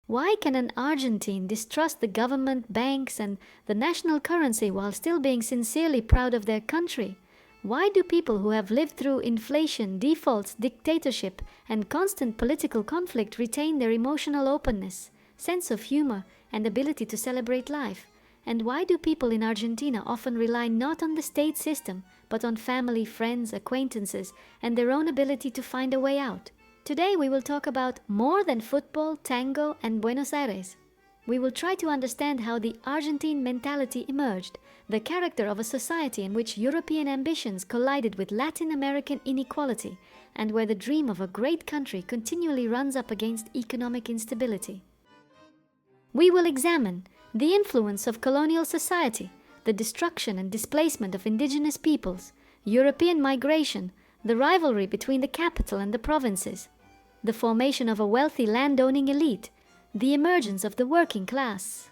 Why can an Argentine distrust the government, banks, and the national currency while still being sincerely proud of their country? Why do people who have lived through inflation, defaults, dictatorship, and constant political conflict retain their emotional openness, sense of humor, and ability to celebrate life? And why do people in Argentina often rely not on the state system, but on family, friends, acquaintances, and their own ability to find a way out? Today we will talk about more than football, tango, and Buenos Aires. We will try to understand how the Argentine mentality emerged, the character of a society in which European ambitions collided with Latin American inequality, and where the dream of a great country continually runs up against economic instability. We will examine the influence of colonial society, the destruction and displacement of indigenous peoples, European migration, the rivalry between the capital and the provinces, the formation of a wealthy landowning elite, the emergence of the working class,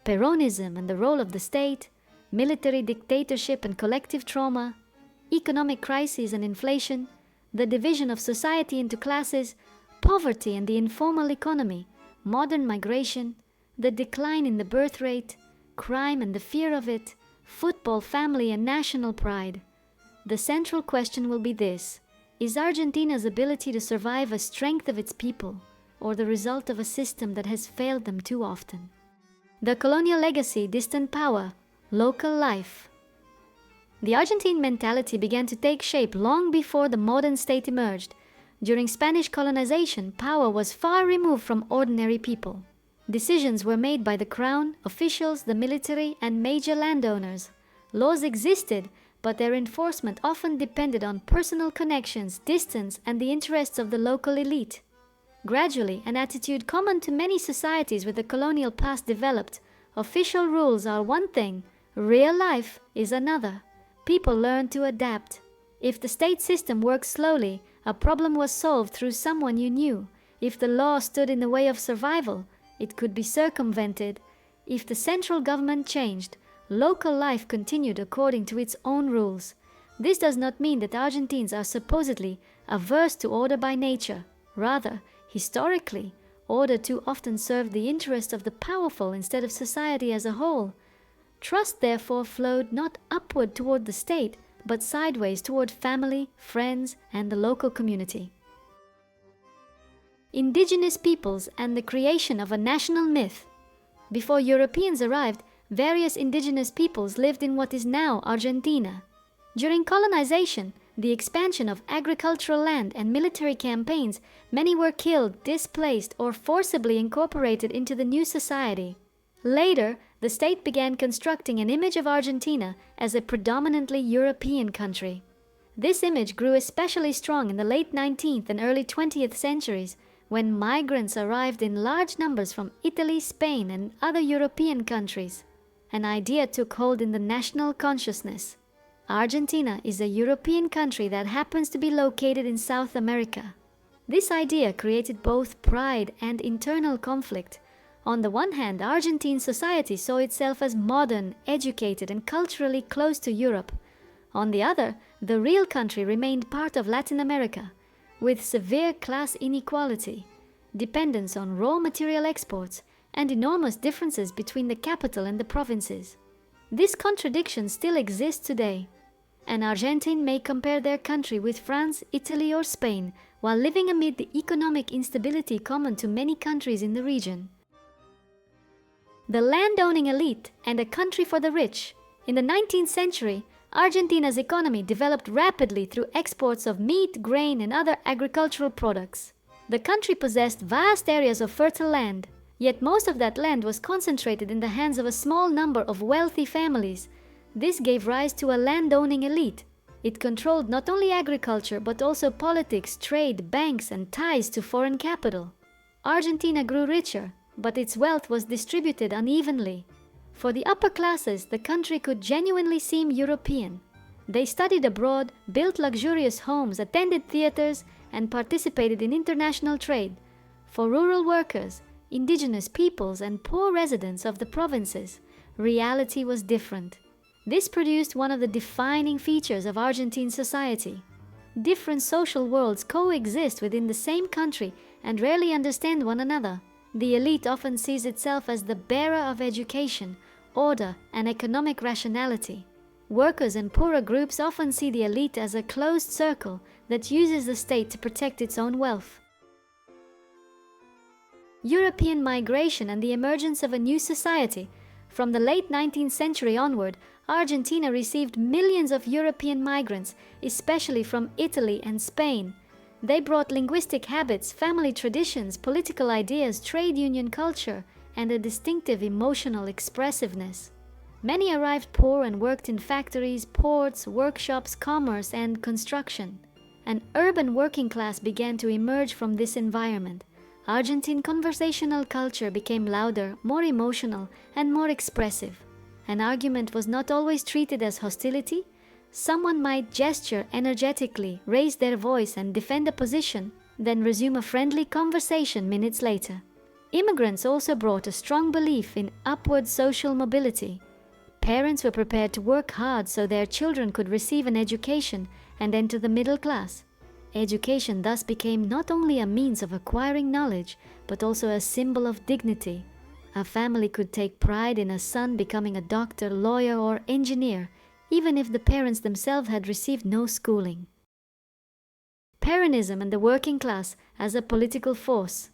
Peronism and the role of the state, military dictatorship and collective trauma, economic crises and inflation, the division of society into classes, poverty and the informal economy, modern migration, the decline in the birth rate, crime and the fear of it, football, family and national pride. The central question will be this: is Argentina's ability to survive a strength of its people, or the result of a system that has failed them too often? The colonial legacy, distant power, local life. The Argentine mentality began to take shape long before the modern state emerged. During Spanish colonization, power was far removed from ordinary people. Decisions were made by the crown, officials, the military, and major landowners. Laws existed, but their enforcement often depended on personal connections, distance, and the interests of the local elite. Gradually, an attitude common to many societies with a colonial past developed. Official rules are one thing, real life is another. People learned to adapt. If the state system worked slowly, a problem was solved through someone you knew. If the law stood in the way of survival, it could be circumvented. If the central government changed, local life continued according to its own rules. This does not mean that Argentines are supposedly averse to order by nature. Rather, historically, order too often served the interest of the powerful instead of society as a whole. Trust therefore flowed not upward toward the state, but sideways toward family, friends, and the local community. Indigenous peoples and the creation of a national myth. Before Europeans arrived, various indigenous peoples lived in what is now Argentina. During colonization, the expansion of agricultural land and military campaigns, many were killed, displaced, or forcibly incorporated into the new society. Later, the state began constructing an image of Argentina as a predominantly European country. This image grew especially strong in the late 19th and early 20th centuries, when migrants arrived in large numbers from Italy, Spain, and other European countries. An idea took hold in the national consciousness. Argentina is a European country that happens to be located in South America. This idea created both pride and internal conflict. On the one hand, Argentine society saw itself as modern, educated, and culturally close to Europe. On the other, the real country remained part of Latin America, with severe class inequality, dependence on raw material exports, and enormous differences between the capital and the provinces. This contradiction still exists today. An Argentine may compare their country with France, Italy, or Spain, while living amid the economic instability common to many countries in the region. The landowning elite and a country for the rich. In the 19th century, Argentina's economy developed rapidly through exports of meat, grain, and other agricultural products. The country possessed vast areas of fertile land, yet most of that land was concentrated in the hands of a small number of wealthy families. This gave rise to a landowning elite. It controlled not only agriculture but also politics, trade, banks, and ties to foreign capital. Argentina grew richer, but its wealth was distributed unevenly. For the upper classes, the country could genuinely seem European. They studied abroad, built luxurious homes, attended theaters, and participated in international trade. For rural workers, indigenous peoples, and poor residents of the provinces, reality was different. This produced one of the defining features of Argentine society. Different social worlds coexist within the same country and rarely understand one another. The elite often sees itself as the bearer of education, order, and economic rationality. Workers and poorer groups often see the elite as a closed circle that uses the state to protect its own wealth. European migration and the emergence of a new society. From the late 19th century onward, Argentina received millions of European migrants, especially from Italy and Spain. They brought linguistic habits, family traditions, political ideas, trade union culture, and a distinctive emotional expressiveness. Many arrived poor and worked in factories, ports, workshops, commerce, and construction. An urban working class began to emerge from this environment. Argentine conversational culture became louder, more emotional, and more expressive. An argument was not always treated as hostility. Someone might gesture energetically, raise their voice, and defend a position, then resume a friendly conversation minutes later. Immigrants also brought a strong belief in upward social mobility. Parents were prepared to work hard so their children could receive an education and enter the middle class. Education thus became not only a means of acquiring knowledge, but also a symbol of dignity. A family could take pride in a son becoming a doctor, lawyer, or engineer, even if the parents themselves had received no schooling. Peronism and the working class as a political force.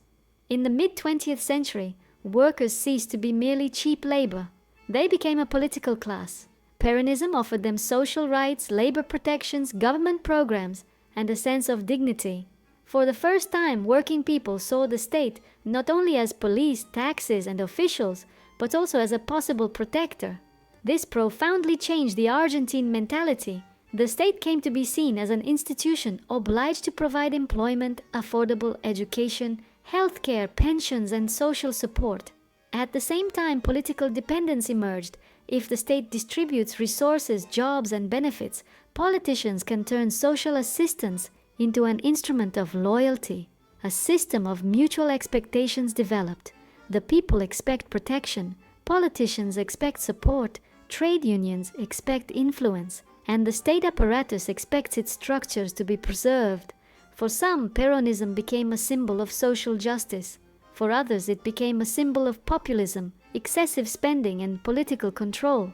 In the mid-20th century, workers ceased to be merely cheap labor. They became a political class. Peronism offered them social rights, labor protections, government programs, and a sense of dignity. For the first time, working people saw the state not only as police, taxes, and officials, but also as a possible protector. This profoundly changed the Argentine mentality. The state came to be seen as an institution obliged to provide employment, affordable education, healthcare, pensions, and social support. At the same time, political dependence emerged. If the state distributes resources, jobs, and benefits, politicians can turn social assistance into an instrument of loyalty. A system of mutual expectations developed. The people expect protection, politicians expect support, trade unions expect influence, and the state apparatus expects its structures to be preserved. For some, Peronism became a symbol of social justice. For others, it became a symbol of populism, excessive spending, and political control.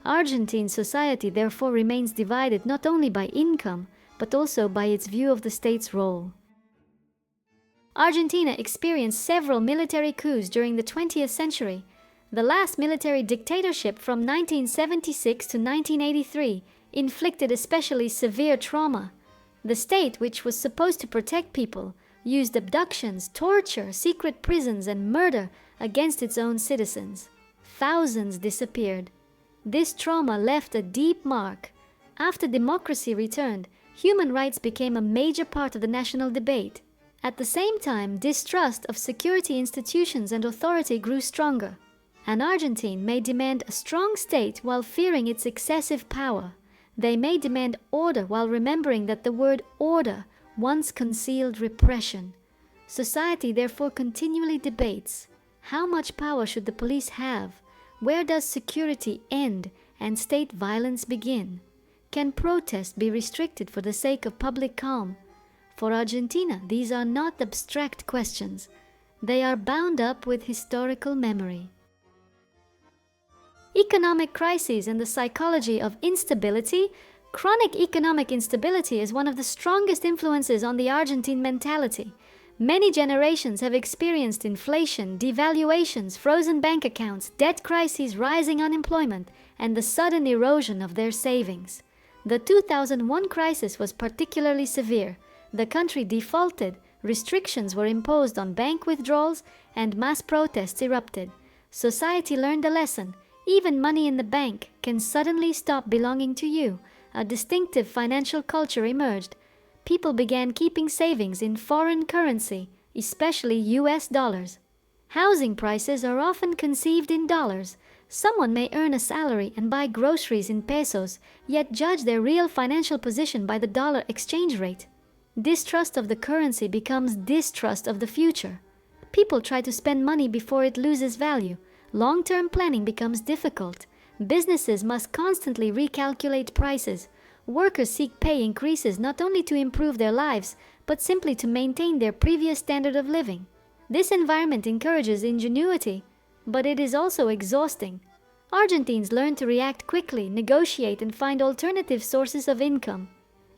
Argentine society therefore remains divided not only by income, but also by its view of the state's role. Argentina experienced several military coups during the 20th century. The last military dictatorship from 1976 to 1983 inflicted especially severe trauma. The state, which was supposed to protect people, used abductions, torture, secret prisons, and murder against its own citizens. Thousands disappeared. This trauma left a deep mark. After democracy returned, human rights became a major part of the national debate. At the same time, distrust of security institutions and authority grew stronger. An Argentine may demand a strong state while fearing its excessive power. They may demand order while remembering that the word order once concealed repression. Society therefore continually debates: how much power should the police have? Where does security end and state violence begin? Can protest be restricted for the sake of public calm? For Argentina, these are not abstract questions. They are bound up with historical memory. Economic crises and the psychology of instability. Chronic economic instability is one of the strongest influences on the Argentine mentality. Many generations have experienced inflation, devaluations, frozen bank accounts, debt crises, rising unemployment, and the sudden erosion of their savings. The 2001 crisis was particularly severe. The country defaulted, restrictions were imposed on bank withdrawals, and mass protests erupted. Society learned a lesson. Even money in the bank can suddenly stop belonging to you. A distinctive financial culture emerged. People began keeping savings in foreign currency, especially US dollars. Housing prices are often conceived in dollars. Someone may earn a salary and buy groceries in pesos, yet judge their real financial position by the dollar exchange rate. Distrust of the currency becomes distrust of the future. People try to spend money before it loses value. Long-term planning becomes difficult. Businesses must constantly recalculate prices. Workers seek pay increases not only to improve their lives, but simply to maintain their previous standard of living. This environment encourages ingenuity, but it is also exhausting. Argentines learn to react quickly, negotiate, and find alternative sources of income,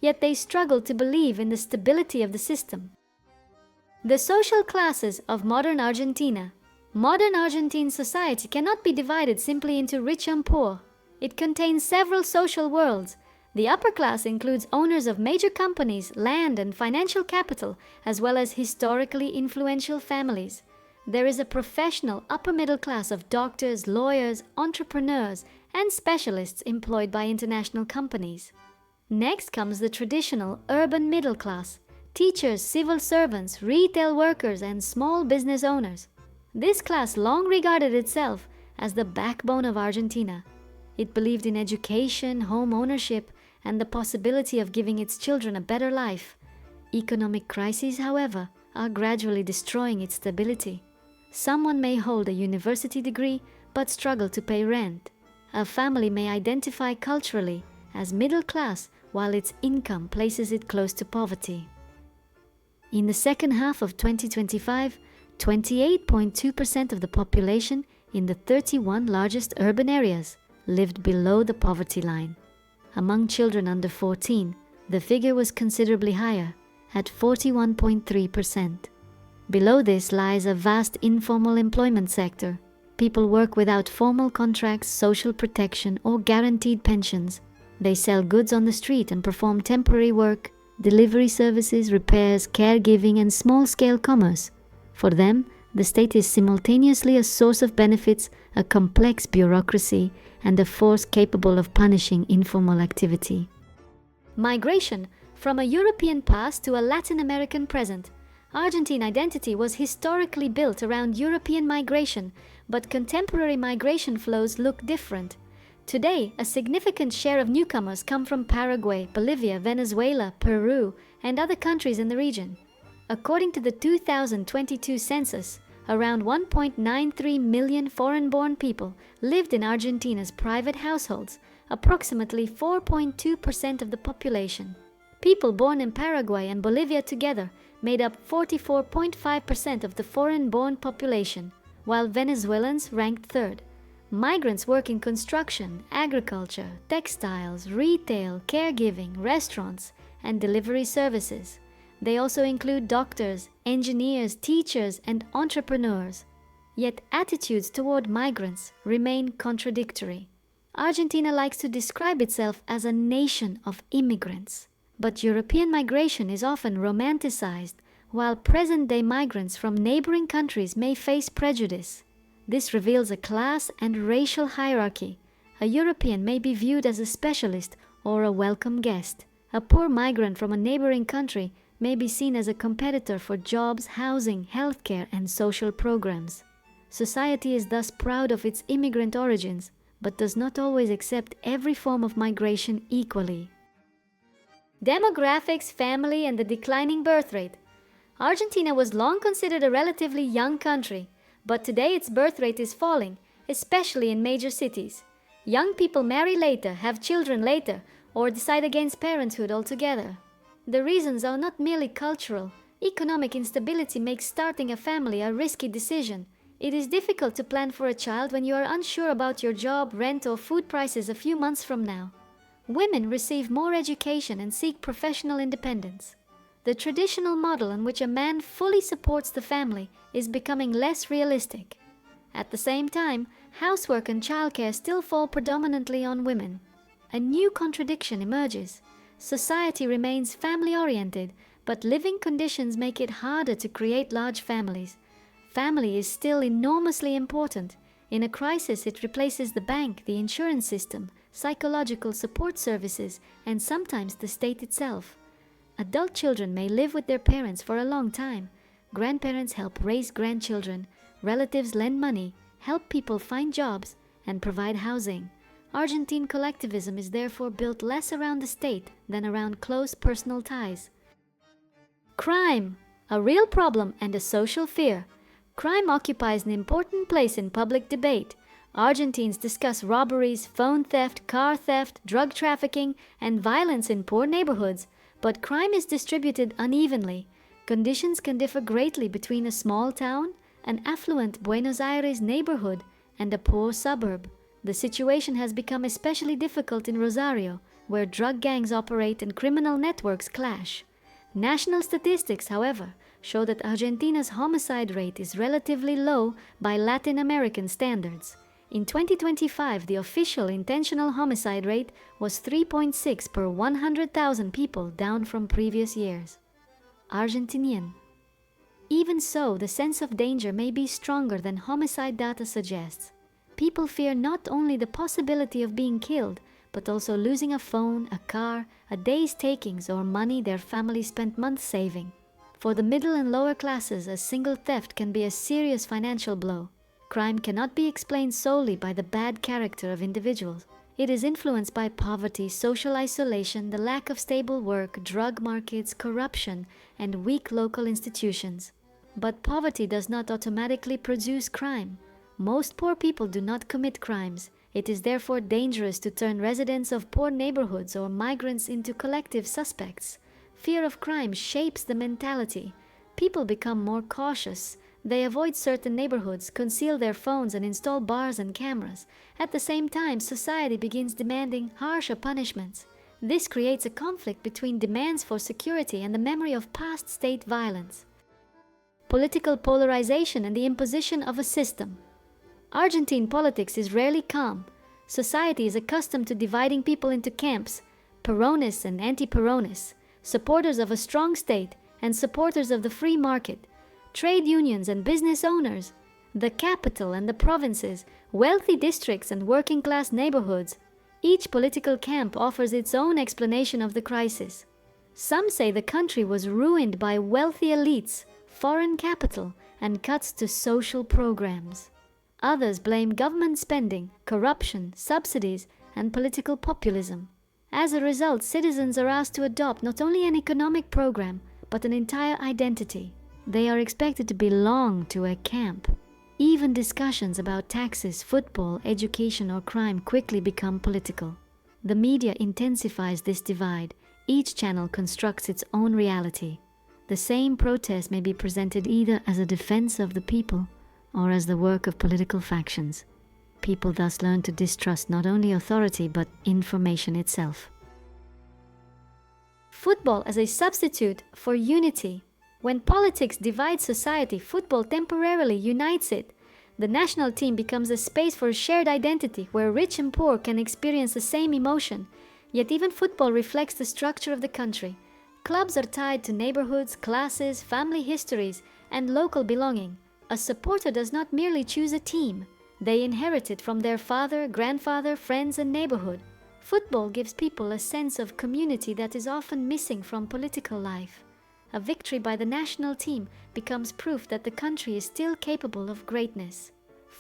yet they struggle to believe in the stability of the system. The social classes of modern Argentina. Modern Argentine society cannot be divided simply into rich and poor. It contains several social worlds. The upper class includes owners of major companies, land, and financial capital, as well as historically influential families. There is a professional upper middle class of doctors, lawyers, entrepreneurs, and specialists employed by international companies. Next comes the traditional urban middle class: teachers, civil servants, retail workers, and small business owners. This class long regarded itself as the backbone of Argentina. It believed in education, home ownership, and the possibility of giving its children a better life. Economic crises, however, are gradually destroying its stability. Someone may hold a university degree but struggle to pay rent. A family may identify culturally as middle class while its income places it close to poverty. In the second half of 2025, 28.2% of the population in the 31 largest urban areas lived below the poverty line. Among children under 14, the figure was considerably higher, at 41.3%. Below this lies a vast informal employment sector. People work without formal contracts, social protection, or guaranteed pensions. They sell goods on the street and perform temporary work, delivery services, repairs, caregiving, and small-scale commerce. For them, the state is simultaneously a source of benefits, a complex bureaucracy, and a force capable of punishing informal activity. Migration from a European past to a Latin American present. Argentine identity was historically built around European migration, but contemporary migration flows look different. Today, a significant share of newcomers come from Paraguay, Bolivia, Venezuela, Peru, and other countries in the region. According to the 2022 census, around 1.93 million foreign-born people lived in Argentina's private households, approximately 4.2% of the population. People born in Paraguay and Bolivia together made up 44.5% of the foreign-born population, while Venezuelans ranked third. Migrants work in construction, agriculture, textiles, retail, caregiving, restaurants, and delivery services. They also include doctors, engineers, teachers, and entrepreneurs. Yet attitudes toward migrants remain contradictory. Argentina likes to describe itself as a nation of immigrants. But European migration is often romanticized, while present-day migrants from neighboring countries may face prejudice. This reveals a class and racial hierarchy. A European may be viewed as a specialist or a welcome guest. A poor migrant from a neighboring country may be seen as a competitor for jobs, housing, healthcare, and social programs. Society is thus proud of its immigrant origins, but does not always accept every form of migration equally. Demographics, family, and the declining birth rate. Argentina was long considered a relatively young country, but today its birth rate is falling, especially in major cities. Young people marry later, have children later, or decide against parenthood altogether. The reasons are not merely cultural. Economic instability makes starting a family a risky decision. It is difficult to plan for a child when you are unsure about your job, rent, or food prices a few months from now. Women receive more education and seek professional independence. The traditional model in which a man fully supports the family is becoming less realistic. At the same time, housework and childcare still fall predominantly on women. A new contradiction emerges. Society remains family-oriented, but living conditions make it harder to create large families. Family is still enormously important. In a crisis, it replaces the bank, the insurance system, psychological support services, and sometimes the state itself. Adult children may live with their parents for a long time. Grandparents help raise grandchildren. Relatives lend money, help people find jobs, and provide housing. Argentine collectivism is therefore built less around the state than around close personal ties. Crime, a real problem and a social fear. Crime occupies an important place in public debate. Argentines discuss robberies, phone theft, car theft, drug trafficking, and violence in poor neighborhoods, but crime is distributed unevenly. Conditions can differ greatly between a small town, an affluent Buenos Aires neighborhood, and a poor suburb. The situation has become especially difficult in Rosario, where drug gangs operate and criminal networks clash. National statistics, however, show that Argentina's homicide rate is relatively low by Latin American standards. In 2025, the official intentional homicide rate was 3.6 per 100,000 people, down from previous years. Argentinian. Even so, the sense of danger may be stronger than homicide data suggests. People fear not only the possibility of being killed, but also losing a phone, a car, a day's takings, or money their family spent months saving. For the middle and lower classes, a single theft can be a serious financial blow. Crime cannot be explained solely by the bad character of individuals. It is influenced by poverty, social isolation, the lack of stable work, drug markets, corruption, and weak local institutions. But poverty does not automatically produce crime. Most poor people do not commit crimes. It is therefore dangerous to turn residents of poor neighborhoods or migrants into collective suspects. Fear of crime shapes the mentality. People become more cautious. They avoid certain neighborhoods, conceal their phones, and install bars and cameras. At the same time, society begins demanding harsher punishments. This creates a conflict between demands for security and the memory of past state violence. Political polarization and the imposition of a system. Argentine politics is rarely calm. Society is accustomed to dividing people into camps, Peronists and anti-Peronists, supporters of a strong state and supporters of the free market, trade unions and business owners, the capital and the provinces, wealthy districts and working-class neighborhoods. Each political camp offers its own explanation of the crisis. Some say the country was ruined by wealthy elites, foreign capital, and cuts to social programs. Others blame government spending, corruption, subsidies, and political populism. As a result, citizens are asked to adopt not only an economic program, but an entire identity. They are expected to belong to a camp. Even discussions about taxes, football, education, or crime quickly become political. The media intensifies this divide. Each channel constructs its own reality. The same protest may be presented either as a defense of the people or as the work of political factions. People thus learn to distrust not only authority but information itself. Football as a substitute for unity. When politics divides society, football temporarily unites it. The national team becomes a space for shared identity where rich and poor can experience the same emotion. Yet even football reflects the structure of the country. Clubs are tied to neighborhoods, classes, family histories, and local belonging. A supporter does not merely choose a team. They inherit it from their father, grandfather, friends, and neighborhood. Football gives people a sense of community that is often missing from political life. A victory by the national team becomes proof that the country is still capable of greatness.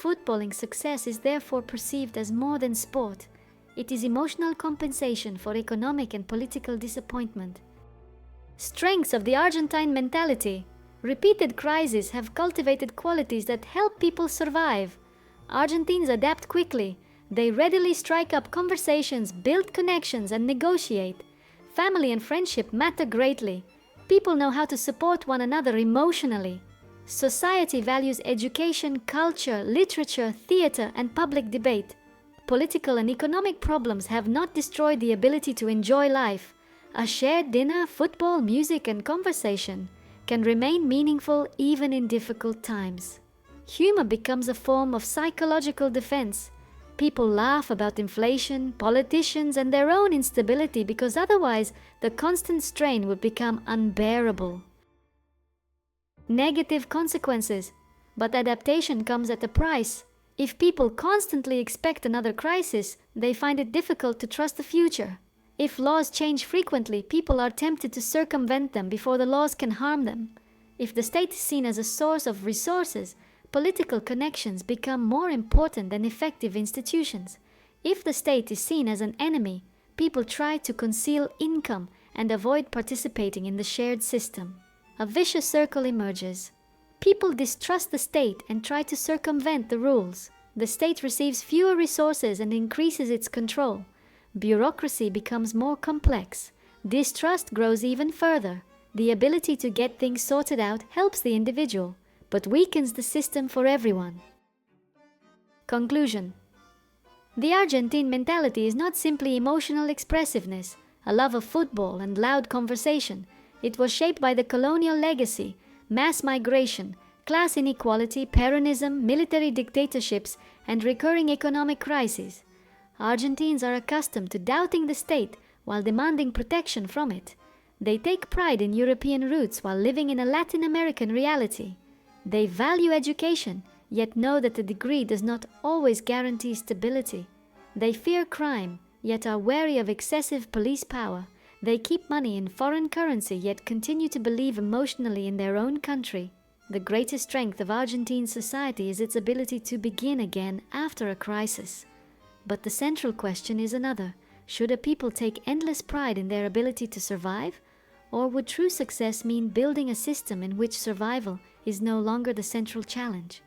Footballing success is therefore perceived as more than sport. It is emotional compensation for economic and political disappointment. Strengths of the Argentine mentality. Repeated crises have cultivated qualities that help people survive. Argentines adapt quickly. They readily strike up conversations, build connections, and negotiate. Family and friendship matter greatly. People know how to support one another emotionally. Society values education, culture, literature, theater, and public debate. Political and economic problems have not destroyed the ability to enjoy life. A shared dinner, football, music, and conversation can remain meaningful even in difficult times. Humor becomes a form of psychological defense. People laugh about inflation, politicians, and their own instability because otherwise the constant strain would become unbearable. Negative consequences. But adaptation comes at a price. If people constantly expect another crisis, they find it difficult to trust the future. If laws change frequently, people are tempted to circumvent them before the laws can harm them. If the state is seen as a source of resources, political connections become more important than effective institutions. If the state is seen as an enemy, people try to conceal income and avoid participating in the shared system. A vicious circle emerges. People distrust the state and try to circumvent the rules. The state receives fewer resources and increases its control. Bureaucracy becomes more complex. Distrust grows even further. The ability to get things sorted out helps the individual, but weakens the system for everyone. Conclusion. The Argentine mentality is not simply emotional expressiveness, a love of football and loud conversation. It was shaped by the colonial legacy, mass migration, class inequality, Peronism, military dictatorships, and recurring economic crises. Argentines are accustomed to doubting the state while demanding protection from it. They take pride in European roots while living in a Latin American reality. They value education, yet know that a degree does not always guarantee stability. They fear crime, yet are wary of excessive police power. They keep money in foreign currency, yet continue to believe emotionally in their own country. The greatest strength of Argentine society is its ability to begin again after a crisis. But the central question is another. Should a people take endless pride in their ability to survive? Or would true success mean building a system in which survival is no longer the central challenge?